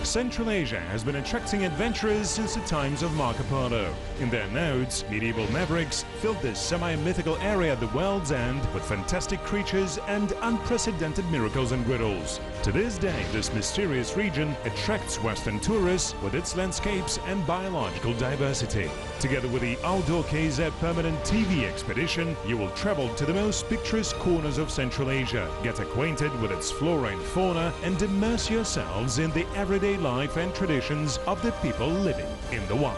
Central Asia has been attracting adventurers since the times of Marco Polo. In their notes, medieval mavericks filled this semi-mythical area at the world's end with fantastic creatures and unprecedented miracles and riddles. To this day, this mysterious region attracts Western tourists with its landscapes and biological diversity. Together with the Outdoor KZ permanent TV expedition, you will travel to the most picturesque corners of Central Asia, get acquainted with its flora and fauna, and immerse yourselves in the everyday life and traditions of the people living in the wild.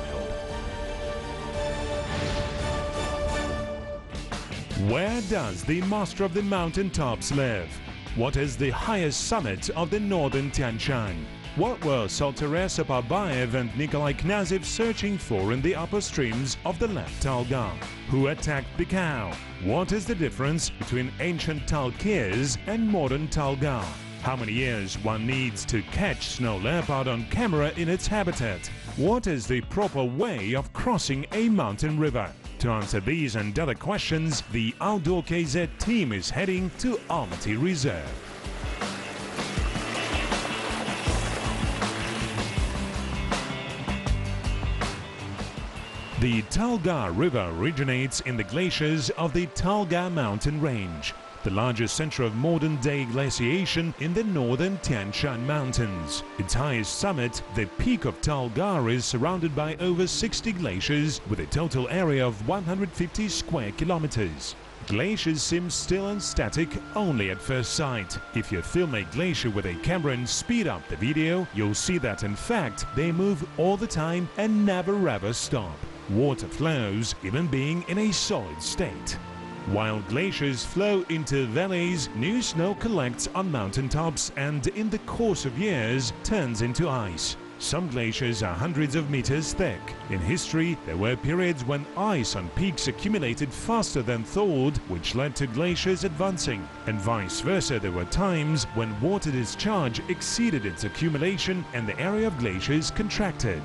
Where does the master of the mountaintops live? What is the highest summit of the northern Tian Shan? What were Saltaire Sapabayev and Nikolai Knyazov searching for in the upper streams of the left Talgar? Who attacked the cow? What is the difference between ancient Talkirs and modern Talgar? How many years one needs to catch snow leopard on camera in its habitat? What is the proper way of crossing a mountain river? To answer these and other questions, the Outdoor KZ team is heading to Almaty Reserve. The Taldor River originates in the glaciers of the Talgar mountain range, the largest center of modern-day glaciation in the northern Tian Shan Mountains. Its highest summit, the peak of Talgar, is surrounded by over 60 glaciers with a total area of 150 square kilometers. Glaciers seem still and static only at first sight. If you film a glacier with a camera and speed up the video, you'll see that in fact they move all the time and never ever stop. Water flows, even being in a solid state. While glaciers flow into valleys, new snow collects on mountaintops and in the course of years turns into ice. Some glaciers are hundreds of meters thick. In history, there were periods when ice on peaks accumulated faster than thawed, which led to glaciers advancing. And vice versa, there were times when water discharge exceeded its accumulation and the area of glaciers contracted.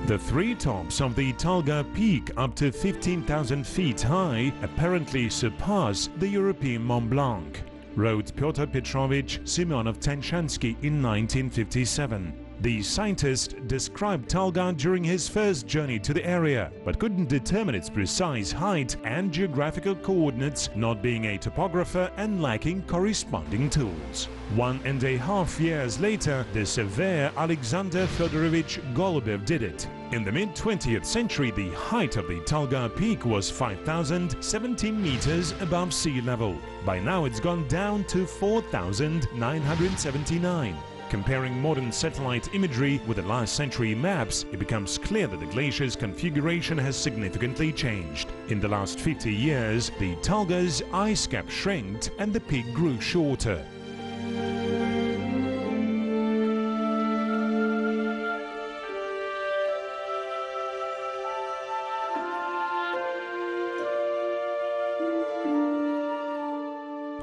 The three tops of the Talgar Peak, up to 15,000 feet high, apparently surpass the European Mont Blanc, wrote Pyotr Petrovich Simonov-Tanshansky in 1957. The scientist described Talgar during his first journey to the area, but couldn't determine its precise height and geographical coordinates, not being a topographer and lacking corresponding tools. 1.5 years later, the surveyor Alexander Fyodorovich Golubev did it. In the mid-20th century, the height of the Talgar Peak was 5,017 meters above sea level. By now it's gone down to 4,979. Comparing modern satellite imagery with the last century maps, it becomes clear that the glacier's configuration has significantly changed. In the last 50 years, the Talgar's ice cap shrinked and the peak grew shorter.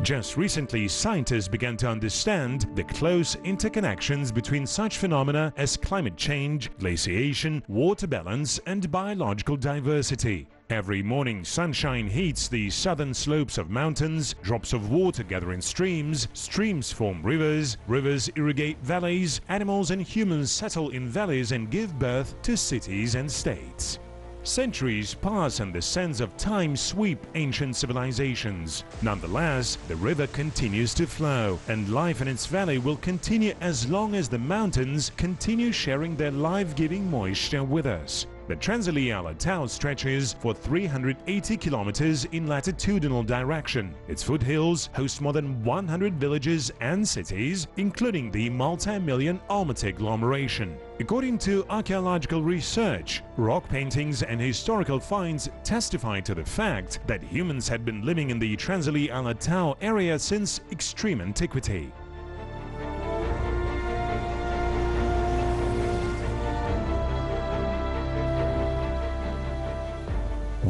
Just recently, scientists began to understand the close interconnections between such phenomena as climate change, glaciation, water balance, and biological diversity. Every morning, sunshine heats the southern slopes of mountains, drops of water gather in streams, streams form rivers, rivers irrigate valleys, animals and humans settle in valleys and give birth to cities and states. Centuries pass and the sands of time sweep ancient civilizations. Nonetheless, the river continues to flow, and life in its valley will continue as long as the mountains continue sharing their life-giving moisture with us. The Transilien Alatau stretches for 380 kilometers in latitudinal direction. Its foothills host more than 100 villages and cities, including the multi-million Almaty agglomeration. According to archaeological research, rock paintings and historical finds testify to the fact that humans had been living in the Transilien Alatau area since extreme antiquity.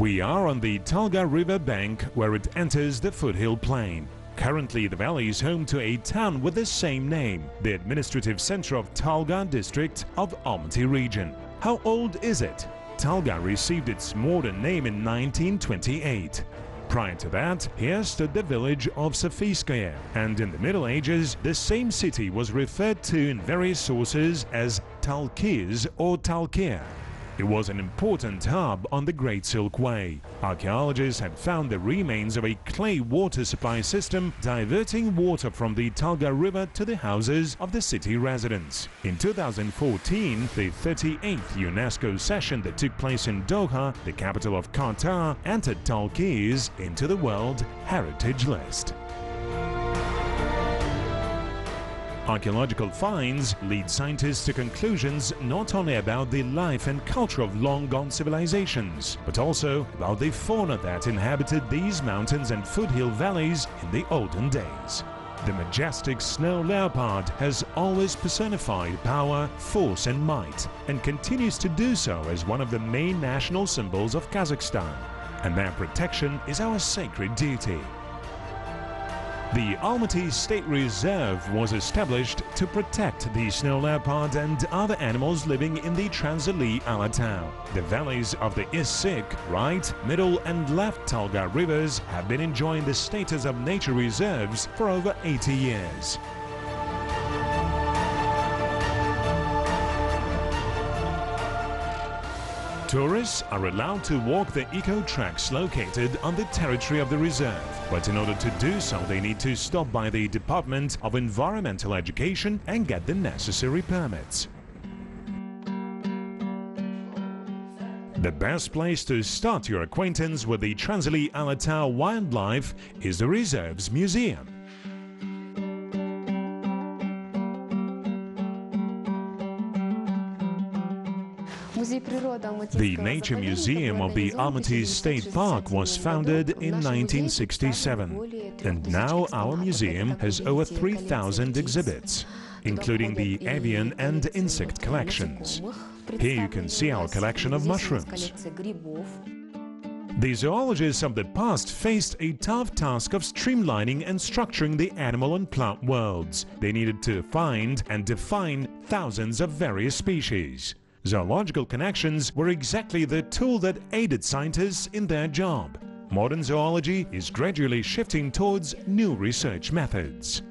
We are on the Talgar River bank where it enters the foothill plain. Currently, the valley is home to a town with the same name, the administrative center of Talgar district of Almaty region. How old is it? Talga received its modern name in 1928. Prior to that, here stood the village of Sofiskaya, and in the Middle Ages, the same city was referred to in various sources as Talkiz or Talkir. It was an important hub on the Great Silk Way. Archaeologists had found the remains of a clay water supply system diverting water from the Taldor River to the houses of the city residents. In 2014, the 38th UNESCO session that took place in Doha, the capital of Qatar, entered Talkiz into the World Heritage List. Archaeological finds lead scientists to conclusions not only about the life and culture of long-gone civilizations, but also about the fauna that inhabited these mountains and foothill valleys in the olden days. The majestic snow leopard has always personified power, force and might, and continues to do so as one of the main national symbols of Kazakhstan. And their protection is our sacred duty. The Almaty State Reserve was established to protect the snow leopard and other animals living in the Transilli Alatau. The valleys of the Issyk, right, middle and left Taldor rivers have been enjoying the status of nature reserves for over 80 years. Tourists are allowed to walk the eco-tracks located on the territory of the reserve, but in order to do so they need to stop by the Department of Environmental Education and get the necessary permits. The best place to start your acquaintance with the Transilli Alatau wildlife is the reserve's museum. The Nature Museum of the Almaty State Park was founded in 1967, and now our museum has over 3,000 exhibits, including the avian and insect collections. Here you can see our collection of mushrooms. The zoologists of the past faced a tough task of streamlining and structuring the animal and plant worlds. They needed to find and define thousands of various species. Zoological connections were exactly the tool that aided scientists in their job. Modern zoology is gradually shifting towards new research methods.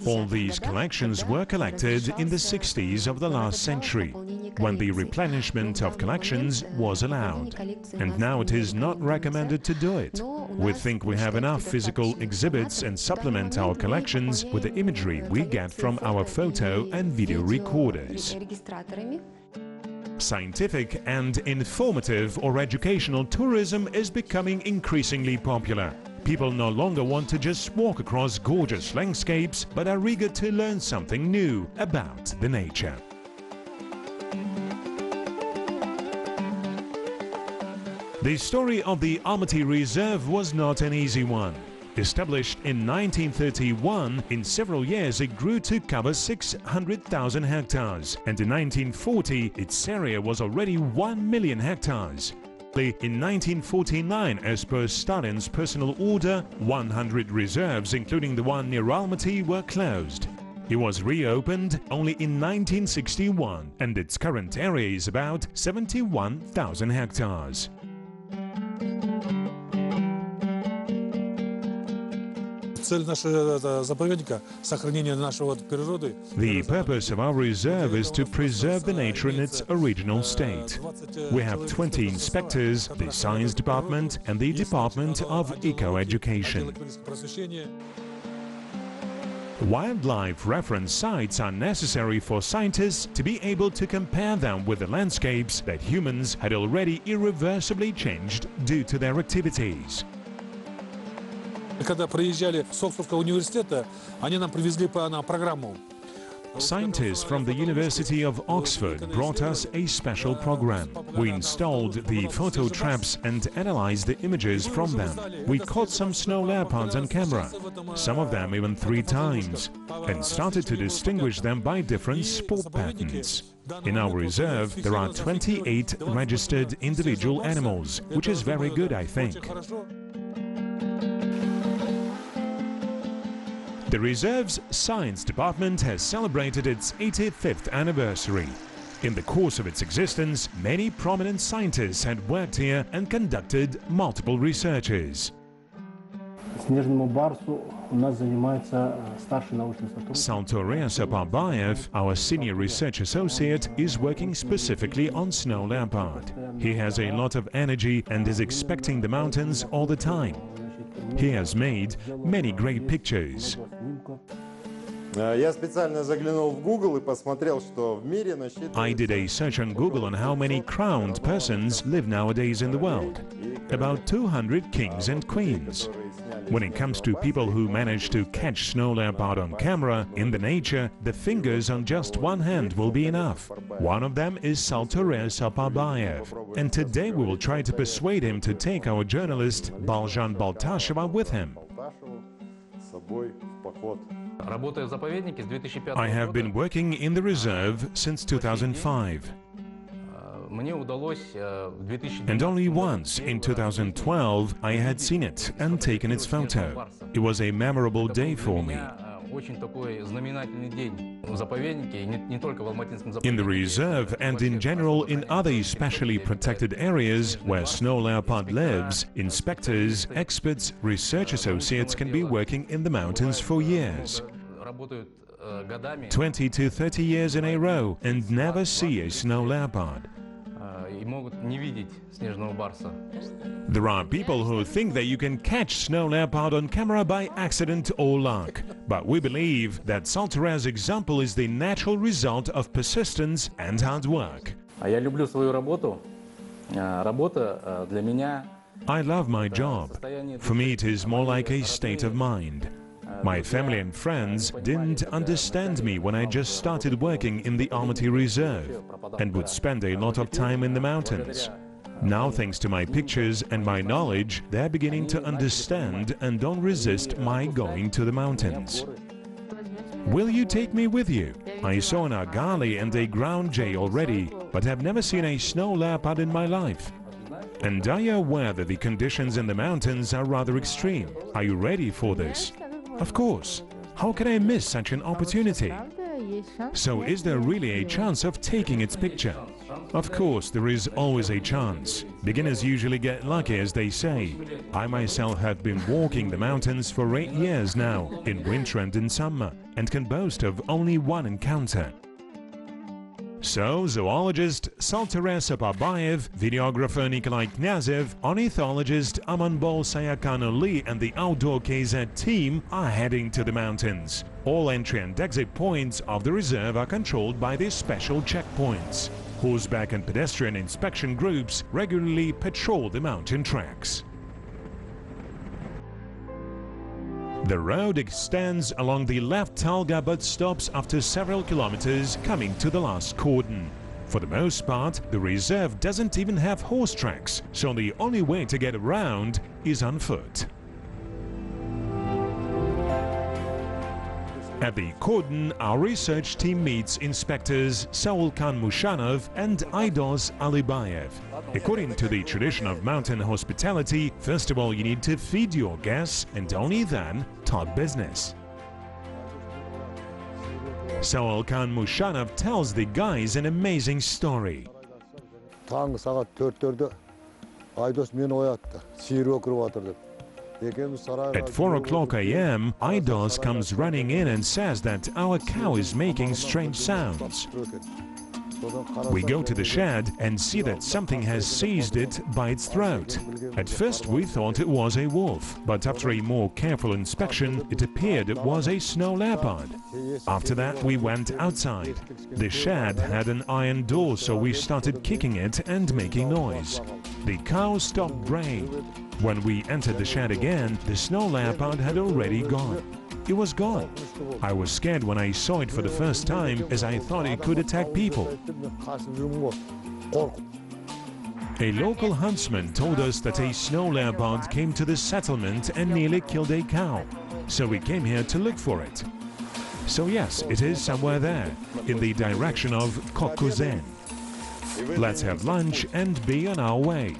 All these collections were collected in the 60s of the last century, when the replenishment of collections was allowed. And now it is not recommended to do it. We think we have enough physical exhibits and supplement our collections with the imagery we get from our photo and video recorders. Scientific and informative or educational tourism is becoming increasingly popular. People no longer want to just walk across gorgeous landscapes, but are eager to learn something new about the nature. The story of the Almaty Reserve was not an easy one. Established in 1931, in several years it grew to cover 600,000 hectares, and in 1940 its area was already 1 million hectares. In 1949, as per Stalin's personal order, 100 reserves, including the one near Almaty, were closed. It was reopened only in 1961, and its current area is about 71,000 hectares. The purpose of our reserve is to preserve the nature in its original state. We have 20 inspectors, the Science Department and the Department of Eco-Education. Wildlife reference sites are necessary for scientists to be able to compare them with the landscapes that humans had already irreversibly changed due to their activities. Scientists from the University of Oxford brought us a special program. We installed the photo traps and analyzed the images from them. We caught some snow leopards on camera, some of them even 3 times, and started to distinguish them by different spot patterns. In our reserve, there are 28 registered individual animals, which is very good, I think. The reserve's science department has celebrated its 85th anniversary. In the course of its existence, many prominent scientists had worked here and conducted multiple researches. Taldor River, our senior research associate, is working specifically on snow leopard. He has a lot of energy and is expecting the mountains all the time. He has made many great pictures. I did a search on Google on how many crowned persons live nowadays in the world. About 200 kings and queens. When it comes to people who manage to catch snow leopard on camera in the nature, the fingers on just one hand will be enough. One of them is Taldor River, and today we will try to persuade him to take our journalist Baljan Baltasheva with him. I have been working in the reserve since 2005. And only once, in 2012, I had seen it and taken its photo. It was a memorable day for me. In the reserve and in general in other specially protected areas where snow leopard lives, inspectors, experts, research associates can be working in the mountains for years. 20 to 30 years in a row and never see a snow leopard. There are people who think that you can catch snow leopard on camera by accident or luck. But we believe that Taldor's example is the natural result of persistence and hard work. I love my job. For me, it is more like a state of mind. My family and friends didn't understand me when I just started working in the Almaty Reserve and would spend a lot of time in the mountains. Now, thanks to my pictures and my knowledge, they're beginning to understand and don't resist my going to the mountains. Will you take me with you? I saw an argali and a ground jay already, but have never seen a snow leopard in my life. And are you aware that the conditions in the mountains are rather extreme? Are you ready for this? Of course. How can I miss such an opportunity? So is there really a chance of taking its picture? Of course, there is always a chance. Beginners usually get lucky, as they say. I myself have been walking the mountains for 8 years now, in winter and in summer, and can boast of only one encounter. So, zoologist Taldor River, videographer Nikolai Knyazev, ornithologist Amanbol Sayakanoli and the Outdoor KZ team are heading to the mountains. All entry and exit points of the reserve are controlled by these special checkpoints. Horseback and pedestrian inspection groups regularly patrol the mountain tracks. The road extends along the left Talga but stops after several kilometers, coming to the last cordon. For the most part, the reserve doesn't even have horse tracks, so the only way to get around is on foot. At the cordon, our research team meets inspectors Saulkan Mushanov and Aidos Alibayev. According to the tradition of mountain hospitality, first of all you need to feed your guests and only then talk business. Saulkan Mushanov tells the guys an amazing story. At 4 o'clock a.m., Aidos comes running in and says that our cow is making strange sounds. We go to the shed and see that something has seized it by its throat. At first we thought it was a wolf, but after a more careful inspection, it appeared it was a snow leopard. After that we went outside. The shed had an iron door, so we started kicking it and making noise. The cow stopped braying. When we entered the shed again, the snow leopard had already gone. It was gone. I was scared when I saw it for the first time, as I thought it could attack people. A local huntsman told us that a snow leopard came to the settlement and nearly killed a cow. So we came here to look for it. So yes, it is somewhere there, in the direction of Kokuzen. Let's have lunch and be on our way.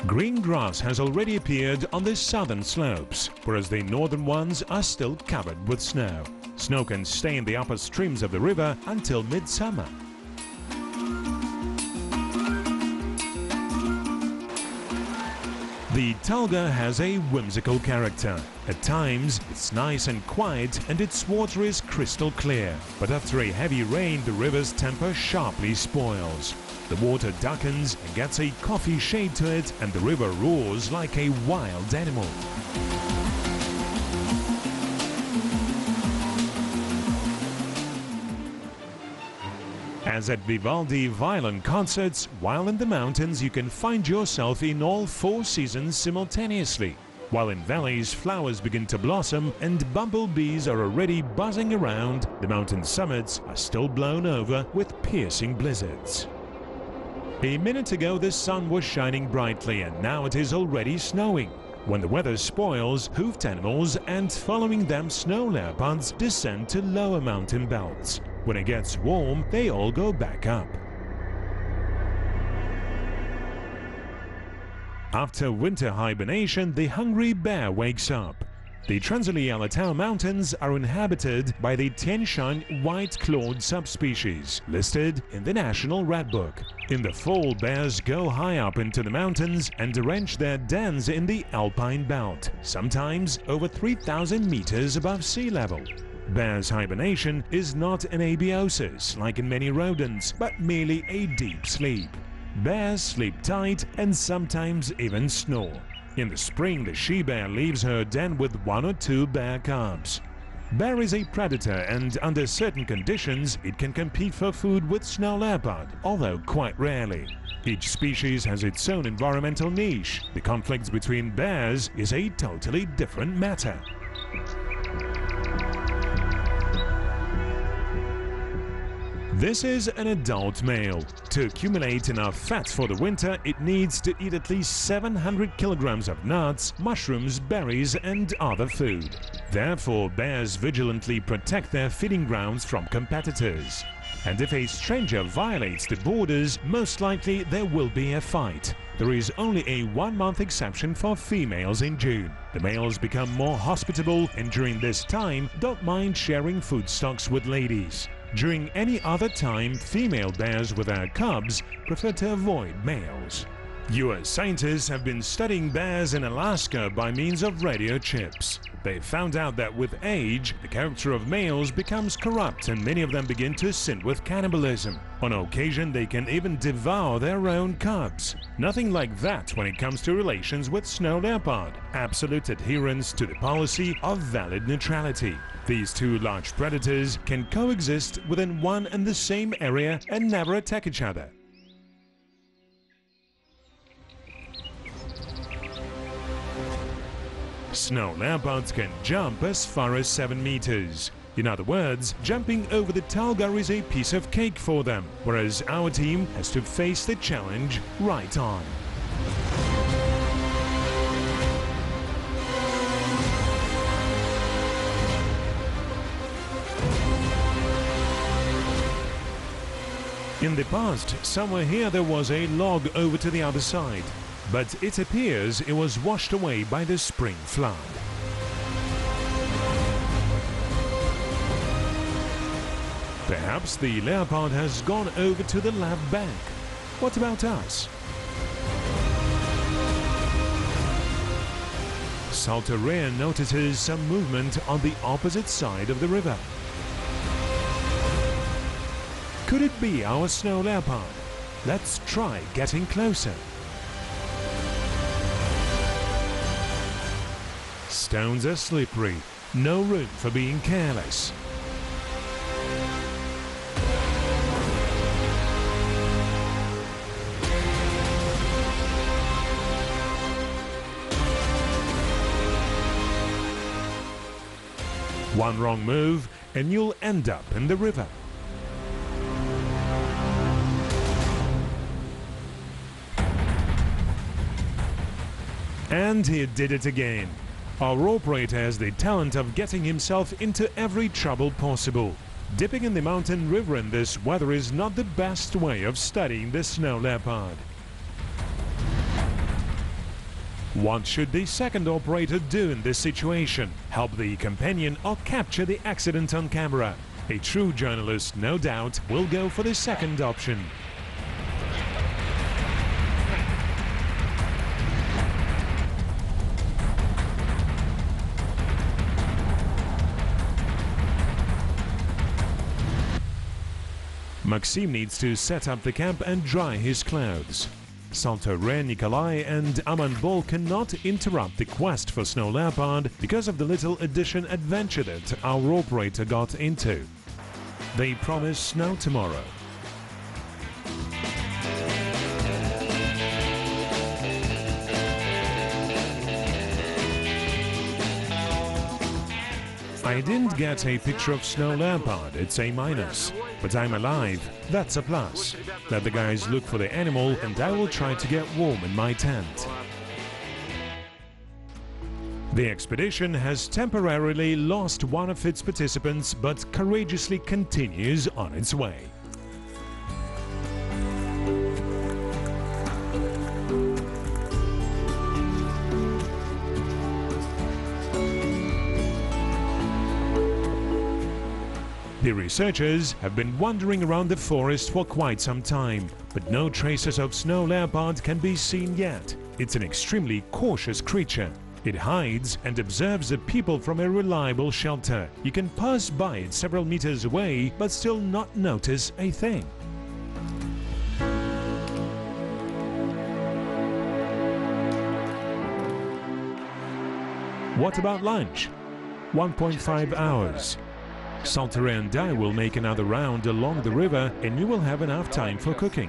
Green grass has already appeared on the southern slopes, whereas the northern ones are still covered with snow. Snow can stay in the upper streams of the river until midsummer. The Taldor has a whimsical character. At times, it's nice and quiet and its water is crystal clear. But after a heavy rain, the river's temper sharply spoils. The water darkens and gets a coffee shade to it, and the river roars like a wild animal. As at Vivaldi violin concerts, while in the mountains you can find yourself in all four seasons simultaneously. While in valleys flowers begin to blossom and bumblebees are already buzzing around, the mountain summits are still blown over with piercing blizzards. A minute ago the sun was shining brightly and now it is already snowing. When the weather spoils, hoofed animals and following them snow leopards descend to lower mountain belts. When it gets warm, they all go back up. After winter hibernation, the hungry bear wakes up. The Transili-Alatau Mountains are inhabited by the Tien Shan white-clawed subspecies, listed in the National Red Book. In the fall, bears go high up into the mountains and arrange their dens in the alpine belt, sometimes over 3,000 meters above sea level. Bear's hibernation is not an abiosis like in many rodents, but merely a deep sleep. Bears sleep tight and sometimes even snore. In the spring, the she-bear leaves her den with 1 or 2 bear cubs. Bear is a predator and under certain conditions it can compete for food with snow leopard, although quite rarely. Each species has its own environmental niche. The conflicts between bears is a totally different matter. This is an adult male. To accumulate enough fat for the winter, it needs to eat at least 700 kilograms of nuts, mushrooms, berries and other food. Therefore, bears vigilantly protect their feeding grounds from competitors. And if a stranger violates the borders, most likely there will be a fight. There is only a 1-month exception for females in June. The males become more hospitable and during this time don't mind sharing food stocks with ladies. During any other time, female bears with their cubs prefer to avoid males. US scientists have been studying bears in Alaska by means of radio chips. They found out that with age, the character of males becomes corrupt and many of them begin to sin with cannibalism. On occasion, they can even devour their own cubs. Nothing like that when it comes to relations with snow leopard. Absolute adherence to the policy of valid neutrality. These two large predators can coexist within one and the same area and never attack each other. Snow leopards can jump as far as 7 meters. In other words, jumping over the Taldor is a piece of cake for them, whereas our team has to face the challenge right on. In the past, somewhere here there was a log over to the other side, but it appears it was washed away by the spring flood. Perhaps the leopard has gone over to the left bank. What about us? Taldor River notices some movement on the opposite side of the river. Could it be our snow leopard? Let's try getting closer. Stones are slippery, no room for being careless. One wrong move and you'll end up in the river. And he did it again. Our operator has the talent of getting himself into every trouble possible. Dipping in the mountain river in this weather is not the best way of studying the snow leopard. What should the second operator do in this situation? Help the companion or capture the accident on camera? A true journalist, no doubt, will go for the second option. Maxim needs to set up the camp and dry his clothes. Taldor, Nikolai and Amanbol cannot interrupt the quest for snow leopard because of the little addition adventure that our operator got into. They promise snow tomorrow. I didn't get a picture of snow leopard, it's a minus. But I'm alive, that's a plus. Let the guys look for the animal and I will try to get warm in my tent. The expedition has temporarily lost one of its participants but courageously continues on its way. The researchers have been wandering around the forest for quite some time, but no traces of snow leopard can be seen yet. It's an extremely cautious creature. It hides and observes the people from a reliable shelter. You can pass by it several meters away, but still not notice a thing. What about lunch? 1.5 hours. Taldor and I will make another round along the river and you will have enough time for cooking.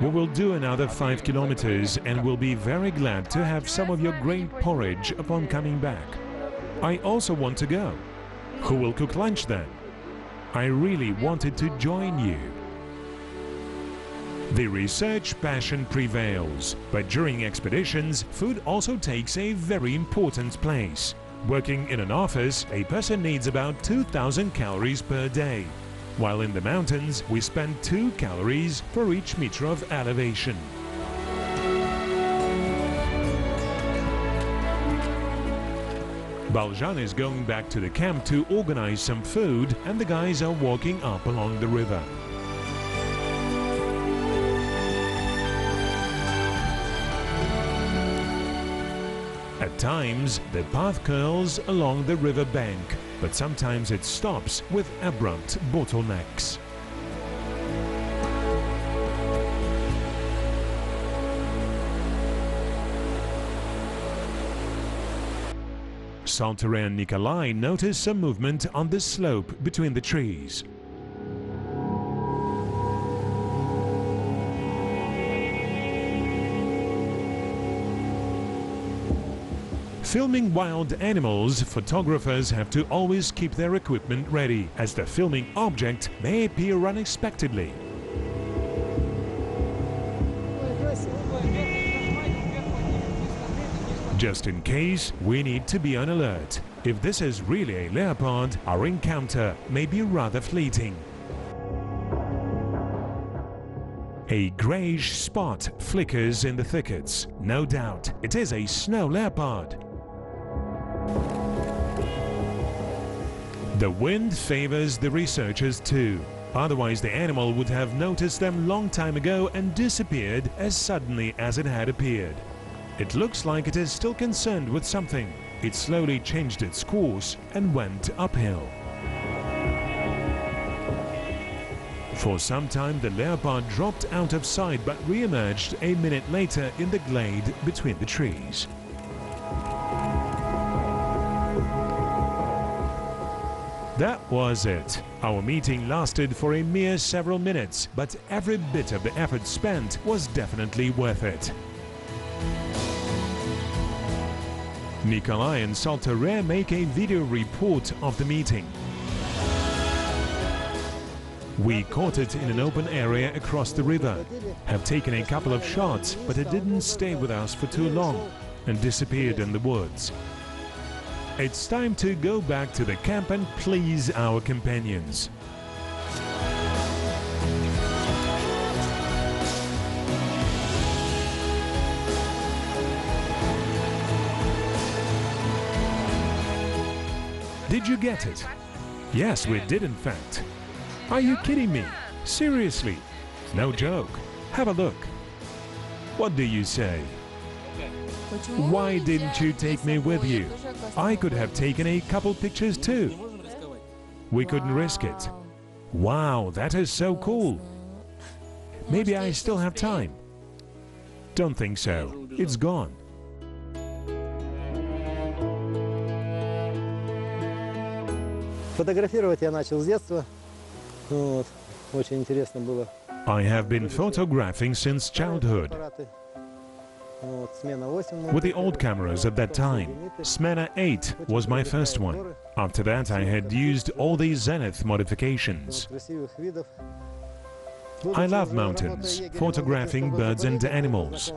We will do another 5 kilometers and will be very glad to have some of your great porridge upon coming back. I also want to go. Who will cook lunch then? I really wanted to join you. The research passion prevails, but during expeditions, food also takes a very important place. Working in an office, a person needs about 2,000 calories per day, while in the mountains we spend 2 calories for each meter of elevation. Baljan is going back to the camp to organize some food and the guys are walking up along the river. At times, the path curls along the river bank, but sometimes it stops with abrupt bottlenecks. Taldor and Nikolai notice some movement on the slope between the trees. Filming wild animals, photographers have to always keep their equipment ready, as the filming object may appear unexpectedly. Just in case, we need to be on alert. If this is really a leopard, our encounter may be rather fleeting. A greyish spot flickers in the thickets. No doubt, it is a snow leopard. The wind favors the researchers too. Otherwise the animal would have noticed them long time ago and disappeared as suddenly as it had appeared. It looks like it is still concerned with something. It slowly changed its course and went uphill. For some time the leopard dropped out of sight but re-emerged a minute later in the glade between the trees. That was it. Our meeting lasted for a mere several minutes, but every bit of the effort spent was definitely worth it. Nikolai and Taldor make a video report of the meeting. We caught it in an open area across the river, have taken a couple of shots, but it didn't stay with us for too long and disappeared in the woods. It's time to go back to the camp and please our companions. Did you get it? Yes, we did in fact. Are you kidding me? Seriously? No joke. Have a look. What do you say? Why didn't you take me with you? I could have taken a couple pictures too. We couldn't risk it. Wow, that is so cool. Maybe I still have time. Don't think so. It's gone. Фотографировать я начал с детства. Вот. Очень интересно было. I have been photographing since childhood. With the old cameras at that time, Smena 8 was my first one. After that I had used all these Zenith modifications. I love mountains, photographing birds and animals.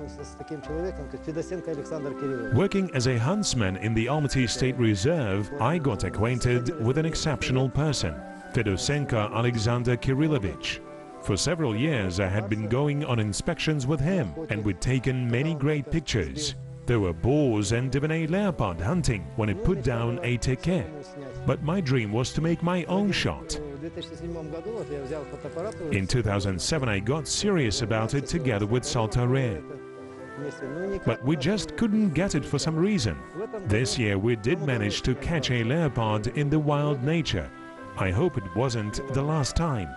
Working as a huntsman in the Almaty State Reserve, I got acquainted with an exceptional person, Fedosenko Alexander Kirillovich. For several years I had been going on inspections with him, and we'd taken many great pictures. There were boars and even a leopard hunting when it put down a teke. But my dream was to make my own shot. In 2007 I got serious about it together with Taldor River. But we just couldn't get it for some reason. This year we did manage to catch a leopard in the wild nature. I hope it wasn't the last time.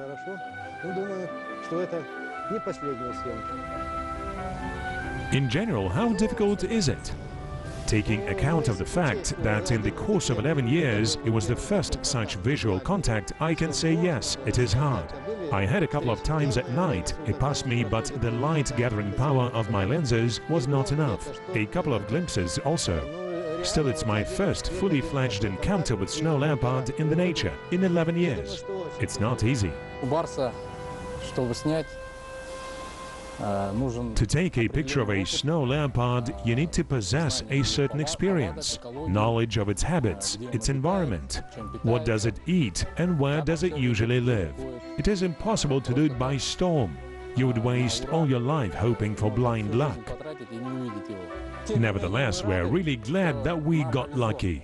In general, how difficult is it? Taking account of the fact that in the course of 11 years it was the first such visual contact, I can say yes, it is hard. I had a couple of times at night it passed me, but the light gathering power of my lenses was not enough. A couple of glimpses also. Still, it's my first fully fledged encounter with snow leopard in the nature in 11 years. It's not easy. To take a picture of a snow leopard, you need to possess a certain experience, knowledge of its habits, its environment, what does it eat and where does it usually live. It is impossible to do it by storm. You would waste all your life hoping for blind luck. Nevertheless, we're really glad that we got lucky.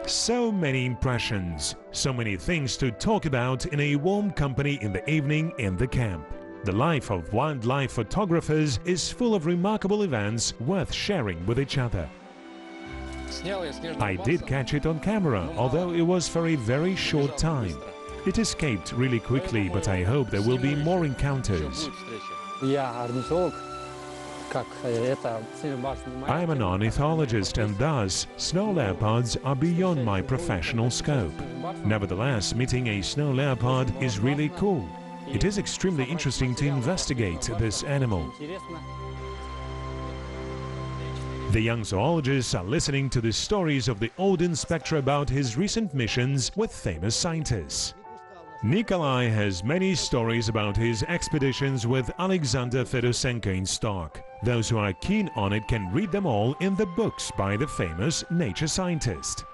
So many impressions, so many things to talk about in a warm company in the evening in the camp. The life of wildlife photographers is full of remarkable events worth sharing with each other. I did catch it on camera, although it was for a very short time. It escaped really quickly, but I hope there will be more encounters. I am an ornithologist, and thus snow leopards are beyond my professional scope. Nevertheless, meeting a snow leopard is really cool. It is extremely interesting to investigate this animal. The young zoologists are listening to the stories of the old inspector about his recent missions with famous scientists. Nikolai has many stories about his expeditions with Alexander Fedosenko in stock. Those who are keen on it can read them all in the books by the famous nature scientist.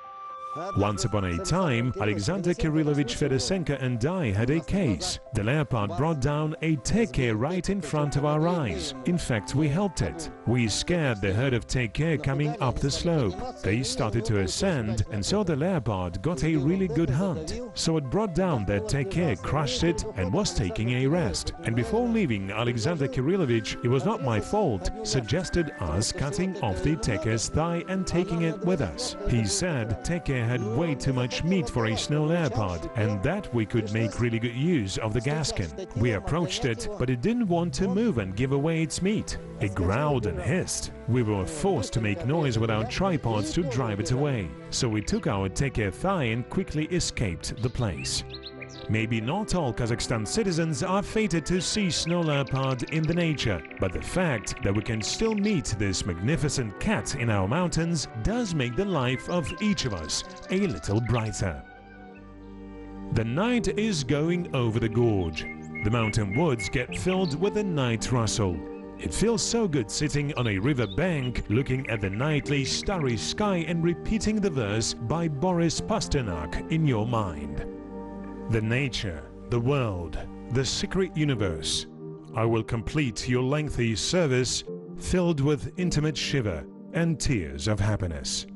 Once upon a time, Alexander Kirillovich Fedosenko and I had a case. The leopard brought down a teke right in front of our eyes. In fact, we helped it. We scared the herd of teke coming up the slope. They started to ascend, and so the leopard got a really good hunt. So it brought down that teke, crushed it, and was taking a rest. And before leaving, Alexander Kirillovich, it was not my fault, suggested us cutting off the teke's thigh and taking it with us. He said teke had way too much meat for a snow leopard, and that we could make really good use of the gaskin. We approached it, but it didn't want to move and give away its meat. It growled and hissed. We were forced to make noise with our tripods to drive it away. So we took our teke thigh and quickly escaped the place. Maybe not all Kazakhstan citizens are fated to see snow leopard in the nature, but the fact that we can still meet this magnificent cat in our mountains does make the life of each of us a little brighter. The night is going over the gorge. The mountain woods get filled with a night rustle. It feels so good sitting on a river bank, looking at the nightly starry sky and repeating the verse by Boris Pasternak in your mind. The nature, the world, the secret universe. I will complete your lengthy service filled with intimate shiver and tears of happiness.